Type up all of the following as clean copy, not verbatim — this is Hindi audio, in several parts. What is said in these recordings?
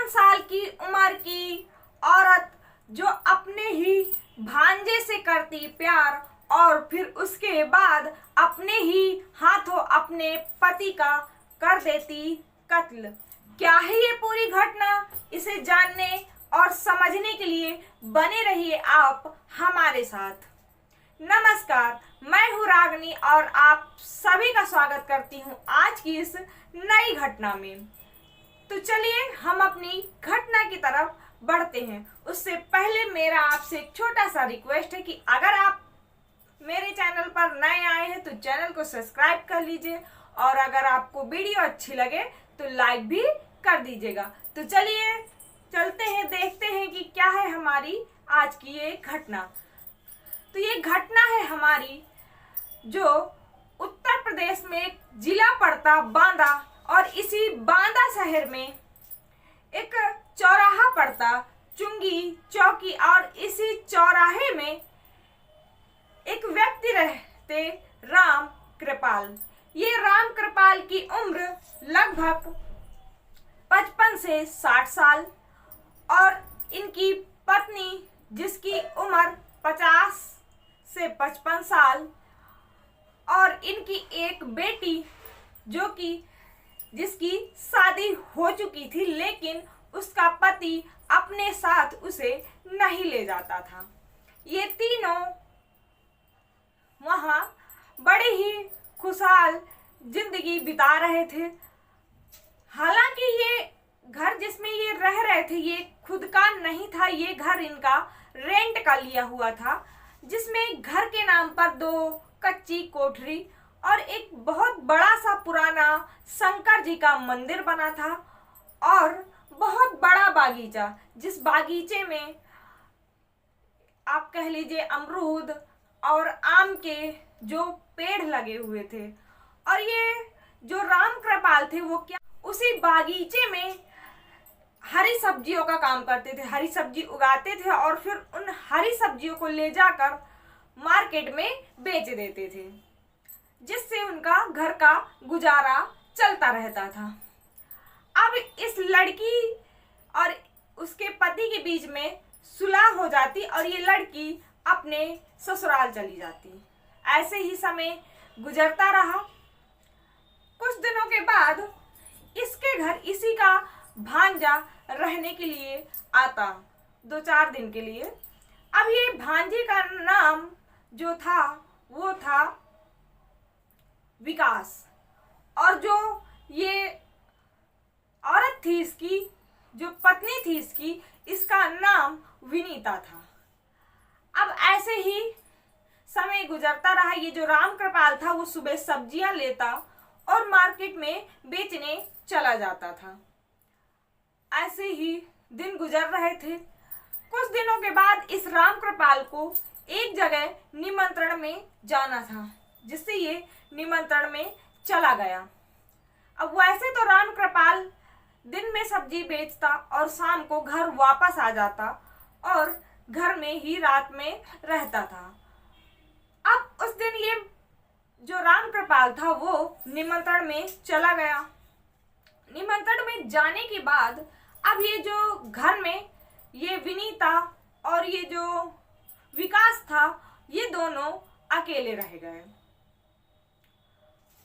55 साल की उम्र की औरत जो अपने ही भांजे से करती प्यार और फिर उसके बाद अपने ही हाथों अपने पति का कर देती कत्ल। क्या है ये पूरी घटना? इसे जानने और समझने के लिए बने रहिए आप हमारे साथ। नमस्कार, मैं हूँ रागनी और आप सभी का स्वागत करती हूँ आज की इस नई घटना में। तो चलिए हम अपनी घटना की तरफ बढ़ते हैं। उससे पहले मेरा आपसे एक छोटा सा रिक्वेस्ट है कि अगर आप मेरे चैनल पर नए आए हैं तो चैनल को सब्सक्राइब कर लीजिए और अगर आपको वीडियो अच्छी लगे तो लाइक भी कर दीजिएगा। तो चलिए चलते हैं, देखते हैं कि क्या है हमारी आज की ये घटना। तो ये घटना है हमारी जो उत्तर प्रदेश में एक जिला पड़ता बांदा और इसी बांदा शहर में एक चौराहा पड़ता चुंगी चौकी और इसी चौराहे में एक व्यक्ति रहते राम कृपाल। ये राम कृपाल की उम्र लगभग 55 से 60 साल और इनकी पत्नी जिसकी उम्र 50 से 55 साल और इनकी एक बेटी जो कि जिसकी शादी हो चुकी थी लेकिन उसका पति अपने साथ उसे नहीं ले जाता था। ये तीनों वहाँ बड़े ही खुशहाल जिंदगी बिता रहे थे। हालांकि ये घर जिसमें ये रह रहे थे ये खुद का नहीं था, ये घर इनका रेंट का लिया हुआ था, जिसमें घर के नाम पर 2 कच्ची कोठरी और एक बहुत बड़ा सा पुराना शंकर जी का मंदिर बना था और बहुत बड़ा बागीचा, जिस बागीचे में आप कह लीजिए अमरूद और आम के जो पेड़ लगे हुए थे। और ये जो राम कृपाल थे वो क्या उसी बागीचे में हरी सब्जियों का काम करते थे, हरी सब्जी उगाते थे और फिर उन हरी सब्जियों को ले जाकर मार्केट में बेच देते थे, जिससे उनका घर का गुजारा चलता रहता था। अब इस लड़की और उसके पति के बीच में सुलह हो जाती और ये लड़की अपने ससुराल चली जाती। ऐसे ही समय गुजरता रहा। कुछ दिनों के बाद इसके घर इसी का भांजा रहने के लिए आता, 2-4 दिन के लिए। अब ये भांजे का नाम जो था वो था विकास और जो ये औरत थी इसकी जो पत्नी थी इसकी, इसका नाम विनीता था। अब ऐसे ही समय गुजरता रहा। ये जो राम कृपाल था वो सुबह सब्जियां लेता और मार्केट में बेचने चला जाता था। ऐसे ही दिन गुजर रहे थे। कुछ दिनों के बाद इस राम कृपाल को एक जगह निमंत्रण में जाना था, जिससे ये निमंत्रण में चला गया। अब वैसे तो राम कृपाल दिन में सब्जी बेचता और शाम को घर वापस आ जाता और घर में ही रात में रहता था। अब उस दिन ये जो राम कृपाल था वो निमंत्रण में चला गया। निमंत्रण में जाने के बाद अब ये जो घर में ये विनीता और ये जो विकास था ये दोनों अकेले रह गए।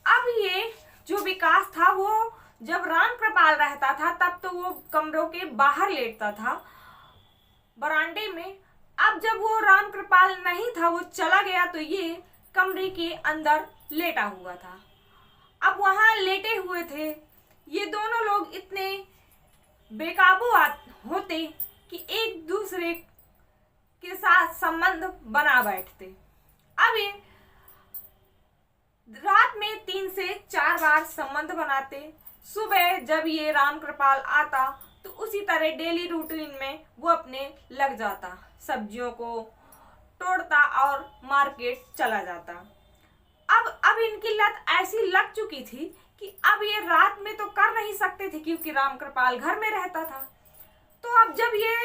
अब ये जो विकास था वो जब राम कृपाल रहता था तब तो वो कमरों के बाहर लेटता था बरामदे में। अब जब वो राम कृपाल नहीं था, वो चला गया, तो ये कमरे के अंदर लेटा हुआ था। अब वहां लेटे हुए थे ये दोनों लोग इतने बेकाबू होते कि एक दूसरे के साथ संबंध बना बैठते। अब ये रात में 3 से 4 बार संबंध बनाते। सुबह जब ये राम कृपाल आता तो उसी तरह डेली रूटीन में वो अपने लग जाता, सब्जियों को तोड़ता और मार्केट चला जाता। अब इनकी लत ऐसी लग चुकी थी कि अब ये रात में तो कर नहीं सकते थे क्योंकि राम कृपाल घर में रहता था। तो अब जब ये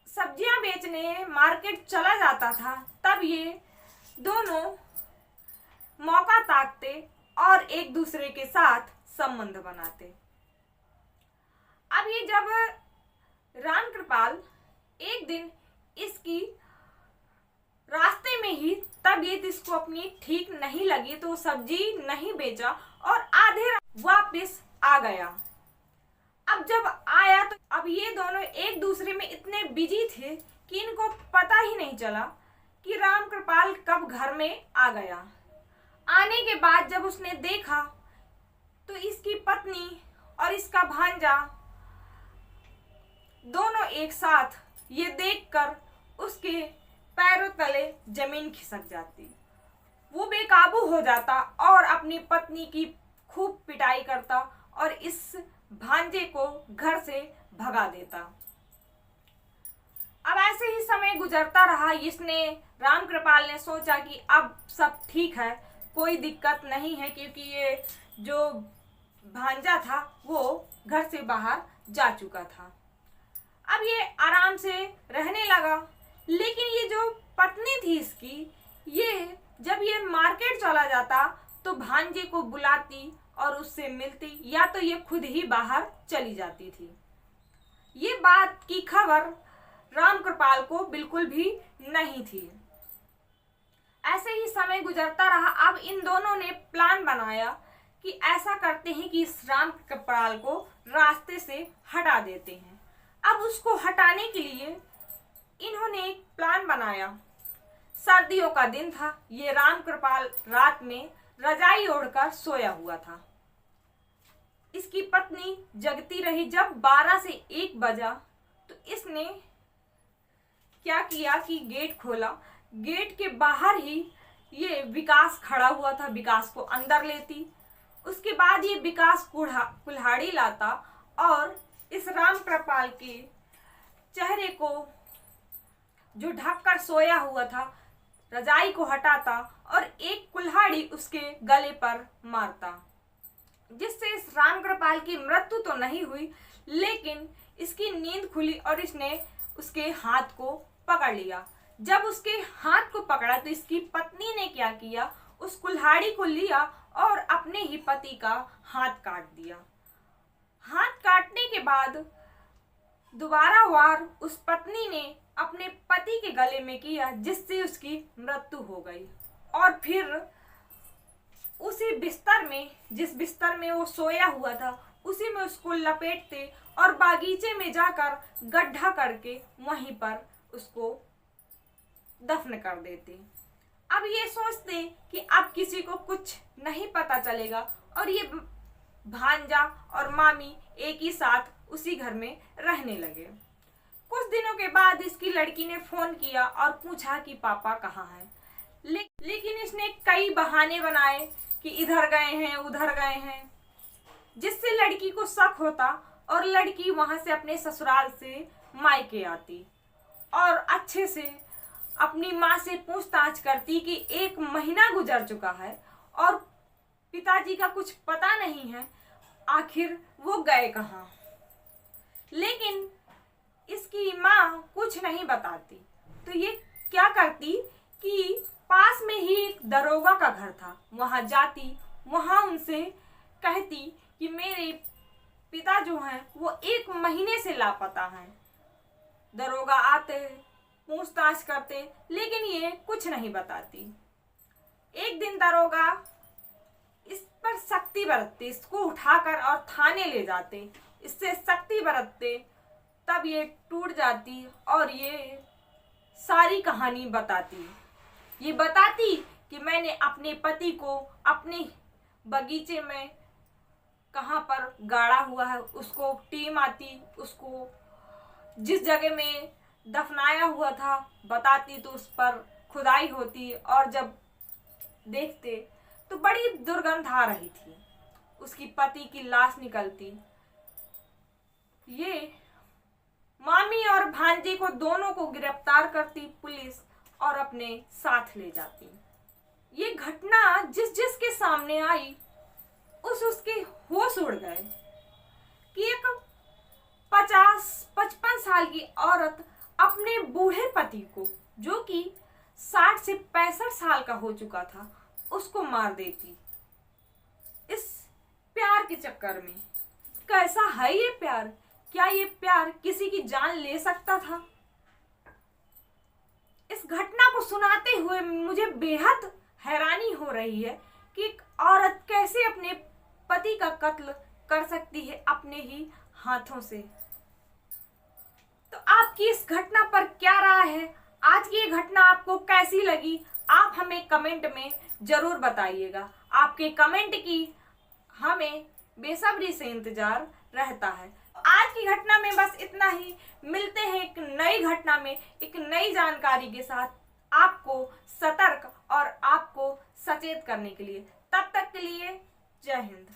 सब्जियां बेचने मार्केट चला जाता था तब ये दोनों मौका ताकते और एक दूसरे के साथ संबंध बनाते। अब ये जब राम कृपाल एक दिन इसकी रास्ते में ही तबीयत इसको अपनी ठीक नहीं लगी तो सब्जी नहीं बेचा और आधे वापस आ गया। अब जब आया तो अब ये दोनों एक दूसरे में इतने बिजी थे कि इनको पता ही नहीं चला कि राम कृपाल कब घर में आ गया। आने के बाद जब उसने देखा तो इसकी पत्नी और इसका भांजा दोनों एक साथ ये देखकर उसके पैरों तले जमीन खिसक जाती। वो बेकाबू हो जाता और अपनी पत्नी की खूब पिटाई करता और इस भांजे को घर से भगा देता। अब ऐसे ही समय गुजरता रहा। इसने राम कृपाल ने सोचा कि अब सब ठीक है, कोई दिक्कत नहीं है, क्योंकि ये जो भांजा था वो घर से बाहर जा चुका था। अब ये आराम से रहने लगा। लेकिन ये जो पत्नी थी इसकी, ये जब ये मार्केट चला जाता तो भांजे को बुलाती और उससे मिलती, या तो ये खुद ही बाहर चली जाती थी। ये बात की खबर राम कृपाल को बिल्कुल भी नहीं थी। ऐसे ही समय गुजरता रहा। अब इन दोनों ने प्लान बनाया कि ऐसा करते हैं कि इस राम कृपाल को रास्ते से हटा देते हैं। अब उसको हटाने के लिए इन्होंने एक प्लान बनाया। सर्दियों का दिन था। ये राम कृपाल रात में रजाई ओढ़कर सोया हुआ था। इसकी पत्नी जगती रही। जब 12 से 1 बजा तो इसने क्या किया कि गेट खोला। गेट के बाहर ही ये विकास खड़ा हुआ था। विकास को अंदर लेती। उसके बाद ये विकास कुल्हाड़ी लाता और इस राम कृपाल के चेहरे को जो ढककर सोया हुआ था रजाई को हटाता और एक कुल्हाड़ी उसके गले पर मारता, जिससे इस राम कृपाल की मृत्यु तो नहीं हुई, लेकिन इसकी नींद खुली और इसने उसके हाथ को पकड़ लिया। जब उसके हाथ को पकड़ा तो इसकी पत्नी ने क्या किया, उस कुल्हाड़ी को लिया और अपने ही पति का हाथ काट दिया। हाथ काटने के बाद दोबारा वार उस पत्नी ने अपने पति के गले में किया, जिससे उसकी मृत्यु हो गई। और फिर उसी बिस्तर में, जिस बिस्तर में वो सोया हुआ था, उसी में उसको लपेटते और बागीचे में जाकर गड्ढा करके वहीं पर उसको दफन कर देते। अब ये सोचते कि अब किसी को कुछ नहीं पता चलेगा और ये भांजा और मामी एक ही साथ उसी घर में रहने लगे। कुछ दिनों के बाद इसकी लड़की ने फोन किया और पूछा कि पापा कहाँ हैं। लेकिन इसने कई बहाने बनाए कि इधर गए हैं उधर गए हैं, जिससे लड़की को शक होता और लड़की वहां से अपने ससुराल से मायके आती और अच्छे से अपनी माँ से पूछताछ करती कि 1 महीना गुजर चुका है और पिताजी का कुछ पता नहीं है, आखिर वो गए कहाँ। लेकिन इसकी माँ कुछ नहीं बताती, तो ये क्या करती कि पास में ही एक दरोगा का घर था, वहां जाती, वहां उनसे कहती कि मेरे पिता जो हैं वो 1 महीने से लापता हैं। दरोगा आते, पूछताछ करते, लेकिन ये कुछ नहीं बताती। एक दिन दरोगा इस पर सख्ती बरतते, इसको उठाकर और थाने ले जाते, इससे सख्ती बरतते, तब ये टूट जाती और ये सारी कहानी बताती। ये बताती कि मैंने अपने पति को अपने बगीचे में कहाँ पर गाड़ा हुआ है, उसको टीम आती, उसको जिस जगह में दफनाया हुआ था बताती, तो उस पर खुदाई होती और जब देखते तो बड़ी दुर्गंध आ रही थी। उसकी पति की लाश निकलती। ये मामी और भांजे को दोनों को गिरफ्तार करती पुलिस और अपने साथ ले जाती। ये घटना जिस जिसके सामने आई उसके होश उड़ गए कि एक 50-55 साल की औरत अपने बूढ़े पति को, जो कि 60 से 65 साल का हो चुका था, उसको मार देती इस प्यार के चक्कर में। कैसा है ये प्यार क्या ये प्यार किसी की जान ले सकता था? इस घटना को सुनाते हुए मुझे बेहद हैरानी हो रही है कि एक औरत कैसे अपने पति का कत्ल कर सकती है अपने ही हाथों से। तो आपकी इस घटना पर क्या राय है? आज की ये घटना आपको कैसी लगी? आप हमें कमेंट में जरूर बताइएगा। आपके कमेंट की हमें बेसब्री से इंतजार रहता है। आज की घटना में बस इतना ही। मिलते हैं एक नई घटना में एक नई जानकारी के साथ, आपको सतर्क और आपको सचेत करने के लिए। तब तक के लिए जय हिंद।